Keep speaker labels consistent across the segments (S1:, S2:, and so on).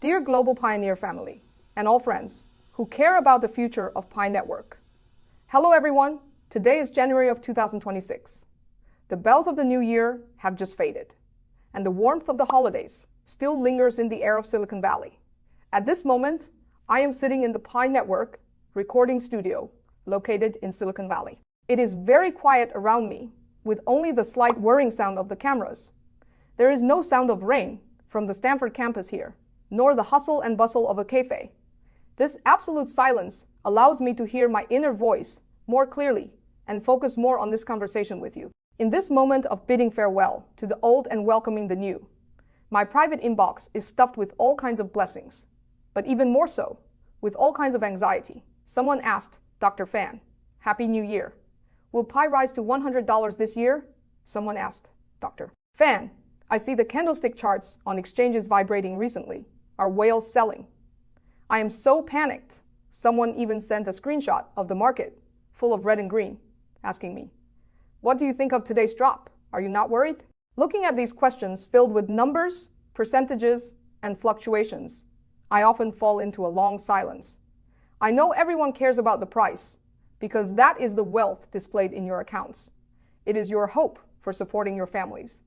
S1: Dear Global Pioneer family and all friends who care about the future of Pi Network. Hello everyone, today is January of 2026. The bells of the new year have just faded, and the warmth of the holidays still lingers in the air of Silicon Valley. At this moment, I am sitting in the Pi Network recording studio located in Silicon Valley. It is very quiet around me, with only the slight whirring sound of the cameras. There is no sound of rain from the Stanford campus here, nor the hustle and bustle of a cafe. This absolute silence allows me to hear my inner voice more clearly and focus more on this conversation with you. In this moment of bidding farewell to the old and welcoming the new, my private inbox is stuffed with all kinds of blessings, but even more so, with all kinds of anxiety. Someone asked, Dr. Fan, Happy New Year. Will Pi rise to $100 this year? Someone asked, Dr. Fan, I see the candlestick charts on exchanges vibrating recently. Are whales selling? I am so panicked. Someone even sent a screenshot of the market, full of red and green, asking me, what do you think of today's drop? Are you not worried? Looking at these questions filled with numbers, percentages, and fluctuations, I often fall into a long silence. I know everyone cares about the price, because that is the wealth displayed in your accounts. It is your hope for supporting your families.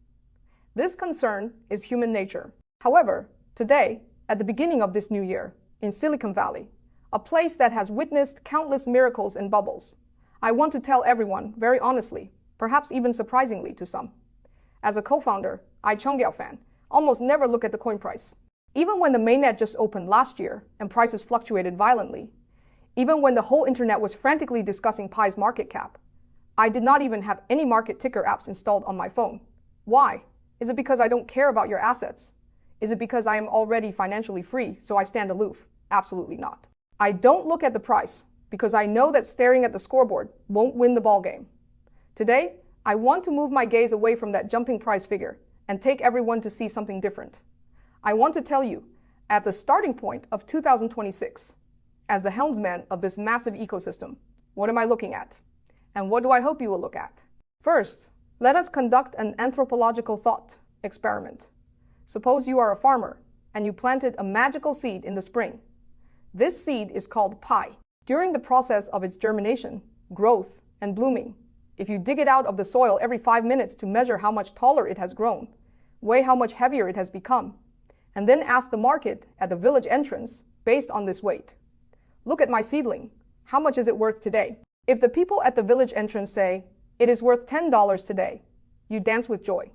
S1: This concern is human nature. However, today, at the beginning of this new year, in Silicon Valley, a place that has witnessed countless miracles and bubbles, I want to tell everyone very honestly, perhaps even surprisingly to some. As a co-founder, Changdiou almost never look at the coin price. Even when the Mainnet just opened last year and prices fluctuated violently, even when the whole internet was frantically discussing Pi's market cap, I did not even have any market ticker apps installed on my phone. Why? Is it because I don't care about your assets? Is it because I am already financially free, so I stand aloof? Absolutely not. I don't look at the price because I know that staring at the scoreboard won't win the ballgame. Today, I want to move my gaze away from that jumping price figure and take everyone to see something different. I want to tell you, at the starting point of 2026, as the helmsman of this massive ecosystem, what am I looking at? And what do I hope you will look at? First, let us conduct an anthropological thought experiment. Suppose you are a farmer and you planted a magical seed in the spring. This seed is called Pi. During the process of its germination, growth, and blooming, if you dig it out of the soil every 5 minutes to measure how much taller it has grown, weigh how much heavier it has become, and then ask the market at the village entrance based on this weight. Look at my seedling. How much is it worth today? If the people at the village entrance say, it is worth $10 today, you dance with joy.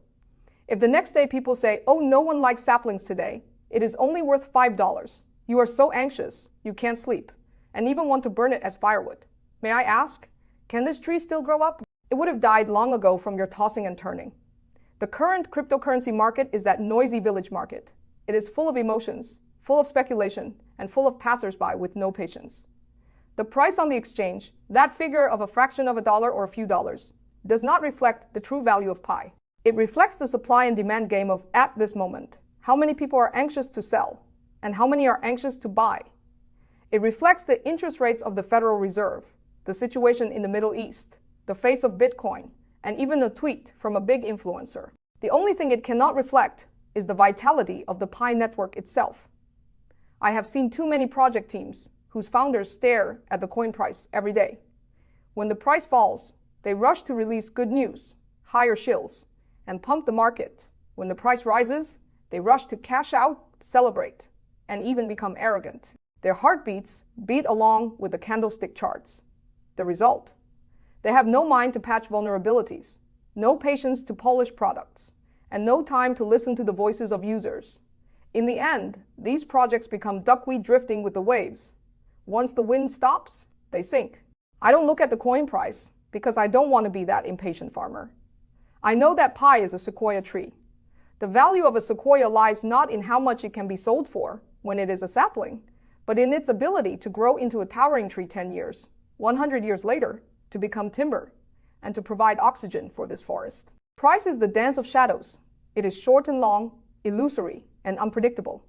S1: If the next day people say, oh, no one likes saplings today, it is only worth $5, you are so anxious, you can't sleep, and even want to burn it as firewood. May I ask, can this tree still grow up? It would have died long ago from your tossing and turning. The current cryptocurrency market is that noisy village market. It is full of emotions, full of speculation, and full of passersby with no patience. The price on the exchange, that figure of a fraction of a dollar or a few dollars, does not reflect the true value of Pi. It reflects the supply and demand game of, at this moment, how many people are anxious to sell, and how many are anxious to buy. It reflects the interest rates of the Federal Reserve, the situation in the Middle East, the face of Bitcoin, and even a tweet from a big influencer. The only thing it cannot reflect is the vitality of the Pi network itself. I have seen too many project teams whose founders stare at the coin price every day. When the price falls, they rush to release good news, hire shills, and pump the market. When the price rises, they rush to cash out, celebrate, and even become arrogant. Their heartbeats beat along with the candlestick charts. The result? They have no mind to patch vulnerabilities, no patience to polish products, and no time to listen to the voices of users. In the end, these projects become duckweed drifting with the waves. Once the wind stops, they sink. I don't look at the coin price because I don't want to be that impatient farmer. I know that Pi is a sequoia tree. The value of a sequoia lies not in how much it can be sold for when it is a sapling, but in its ability to grow into a towering tree 10 years, 100 years later, to become timber, and to provide oxygen for this forest. Price is the dance of shadows. It is short and long, illusory, and unpredictable.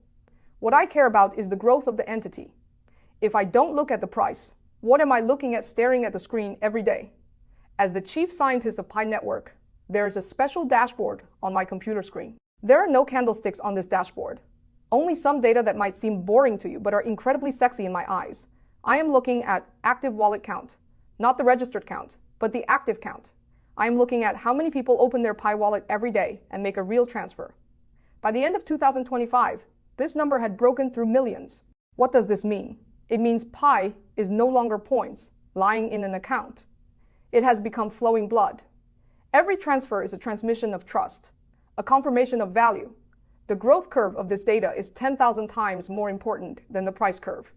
S1: What I care about is the growth of the entity. If I don't look at the price, what am I looking at staring at the screen every day? As the chief scientist of Pi Network, there is a special dashboard on my computer screen. There are no candlesticks on this dashboard. Only some data that might seem boring to you but are incredibly sexy in my eyes. I am looking at active wallet count, not the registered count, but the active count. I am looking at how many people open their Pi wallet every day and make a real transfer. By the end of 2025, this number had broken through millions. What does this mean? It means Pi is no longer points lying in an account. It has become flowing blood. Every transfer is a transmission of trust, a confirmation of value. The growth curve of this data is 10,000 times more important than the price curve.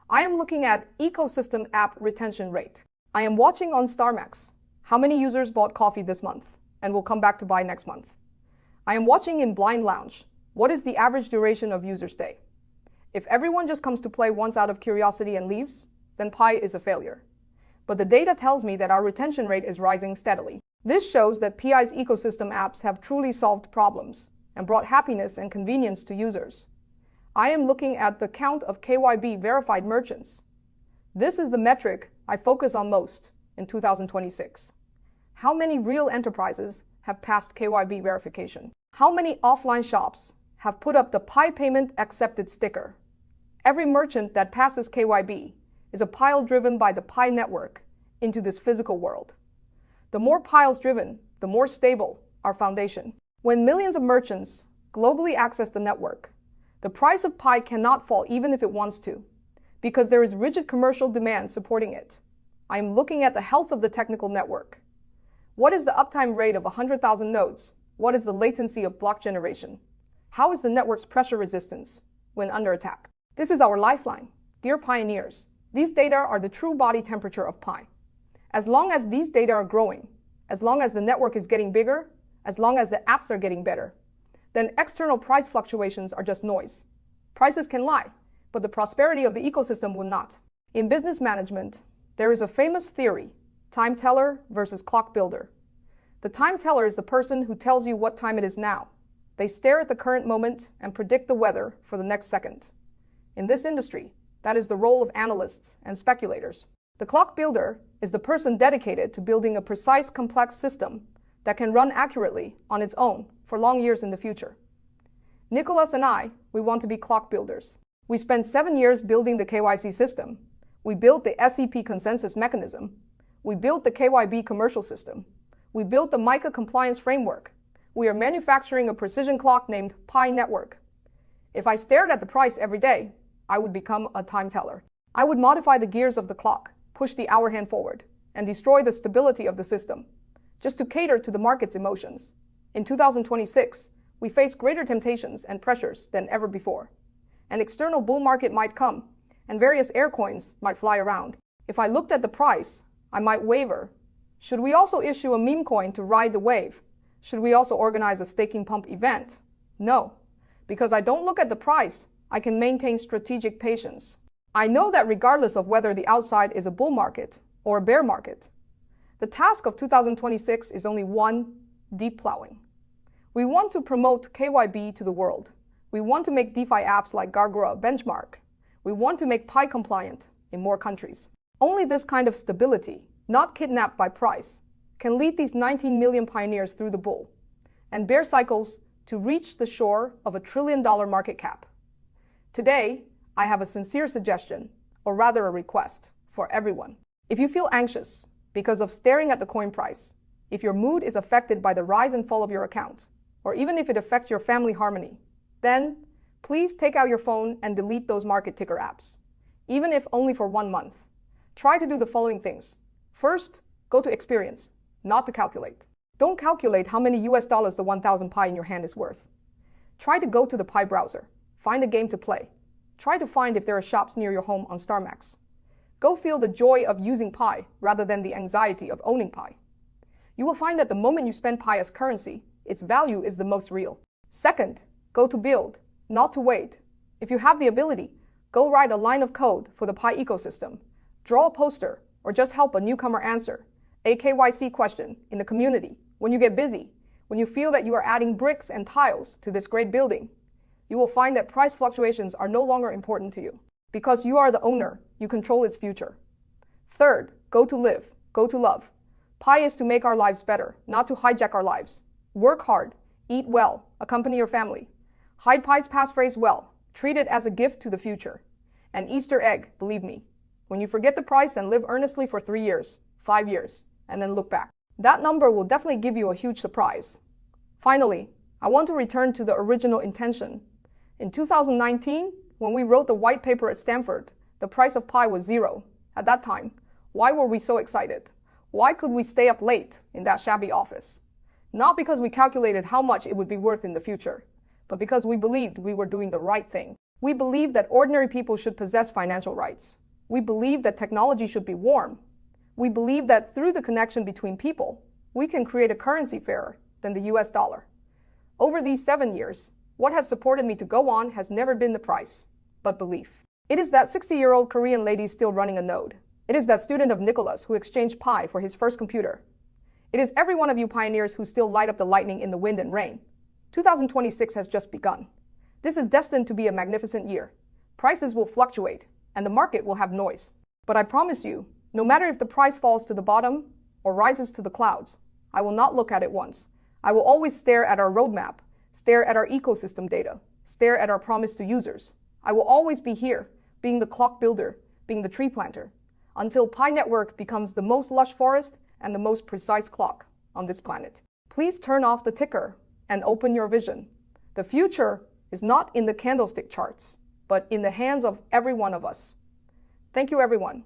S1: I am looking at ecosystem app retention rate. I am watching on StarMax how many users bought coffee this month and will come back to buy next month. I am watching in Blind Lounge what is the average duration of user stay. If everyone just comes to play once out of curiosity and leaves, then Pi is a failure. But the data tells me that our retention rate is rising steadily. This shows that Pi's ecosystem apps have truly solved problems and brought happiness and convenience to users. I am looking at the count of KYB verified merchants. This is the metric I focus on most in 2026. How many real enterprises have passed KYB verification? How many offline shops have put up the Pi payment accepted sticker? Every merchant that passes KYB is a pile driven by the Pi network into this physical world. The more piles driven, the more stable our foundation. When millions of merchants globally access the network, the price of Pi cannot fall even if it wants to, because there is rigid commercial demand supporting it. I am looking at the health of the technical network. What is the uptime rate of 100,000 nodes? What is the latency of block generation? How is the network's pressure resistance when under attack? This is our lifeline. Dear pioneers, these data are the true body temperature of Pi. As long as these data are growing, as long as the network is getting bigger, as long as the apps are getting better, then external price fluctuations are just noise. Prices can lie, but the prosperity of the ecosystem will not. In business management, there is a famous theory, time teller versus clock builder. The time teller is the person who tells you what time it is now. They stare at the current moment and predict the weather for the next second. In this industry, that is the role of analysts and speculators. The clock builder is the person dedicated to building a precise, complex system that can run accurately on its own for long years in the future. Nicholas and I, we want to be clock builders. We spent 7 years building the KYC system. We built the SEP consensus mechanism. We built the KYB commercial system. We built the MiCA compliance framework. We are manufacturing a precision clock named Pi Network. If I stared at the price every day, I would become a time teller. I would modify the gears of the clock, push the hour hand forward, and destroy the stability of the system, just to cater to the market's emotions. In 2026, we face greater temptations and pressures than ever before. An external bull market might come, and various air coins might fly around. If I looked at the price, I might waver. Should we also issue a meme coin to ride the wave? Should we also organize a staking pump event? No, because I don't look at the price, I can maintain strategic patience. I know that regardless of whether the outside is a bull market or a bear market, the task of 2026 is only one: deep plowing. We want to promote KYB to the world. We want to make DeFi apps like Gargoyle a benchmark. We want to make Pi compliant in more countries. Only this kind of stability, not kidnapped by price, can lead these 19 million pioneers through the bull and bear cycles to reach the shore of $1 trillion market cap. Today, I have a sincere suggestion, or rather a request, for everyone. If you feel anxious because of staring at the coin price, if your mood is affected by the rise and fall of your account, or even if it affects your family harmony, then please take out your phone and delete those market ticker apps, even if only for 1 month. Try to do the following things. First, go to experience, not to calculate. Don't calculate how many US dollars the 1,000 Pi in your hand is worth. Try to go to the Pi browser, find a game to play. Try to find if there are shops near your home on StarMax. Go feel the joy of using Pi rather than the anxiety of owning Pi. You will find that the moment you spend Pi as currency, its value is the most real. Second, go to build, not to wait. If you have the ability, go write a line of code for the Pi ecosystem, draw a poster, or just help a newcomer answer a KYC question in the community. When you get busy, when you feel that you are adding bricks and tiles to this great building, you will find that price fluctuations are no longer important to you. Because you are the owner, you control its future. Third, go to live, go to love. Pi is to make our lives better, not to hijack our lives. Work hard, eat well, accompany your family. Hide Pi's passphrase well. Treat it as a gift to the future. An Easter egg, believe me. When you forget the price and live earnestly for 3 years, 5 years, and then look back, that number will definitely give you a huge surprise. Finally, I want to return to the original intention. In 2019, when we wrote the white paper at Stanford, the price of Pi was 0. At that time, why were we so excited? Why could we stay up late in that shabby office? Not because we calculated how much it would be worth in the future, but because we believed we were doing the right thing. We believed that ordinary people should possess financial rights. We believed that technology should be warm. We believed that through the connection between people, we can create a currency fairer than the US dollar. Over these 7 years, what has supported me to go on has never been the price, but belief. It is that 60-year-old Korean lady still running a node. It is that student of Nicholas who exchanged Pi for his first computer. It is every one of you pioneers who still light up the lightning in the wind and rain. 2026 has just begun. This is destined to be a magnificent year. Prices will fluctuate, and the market will have noise. But I promise you, no matter if the price falls to the bottom or rises to the clouds, I will not look at it once. I will always stare at our roadmap, stare at our ecosystem data, stare at our promise to users. I will always be here, being the clock builder, being the tree planter, until Pi Network becomes the most lush forest and the most precise clock on this planet. Please turn off the ticker and open your vision. The future is not in the candlestick charts, but in the hands of every one of us. Thank you, everyone.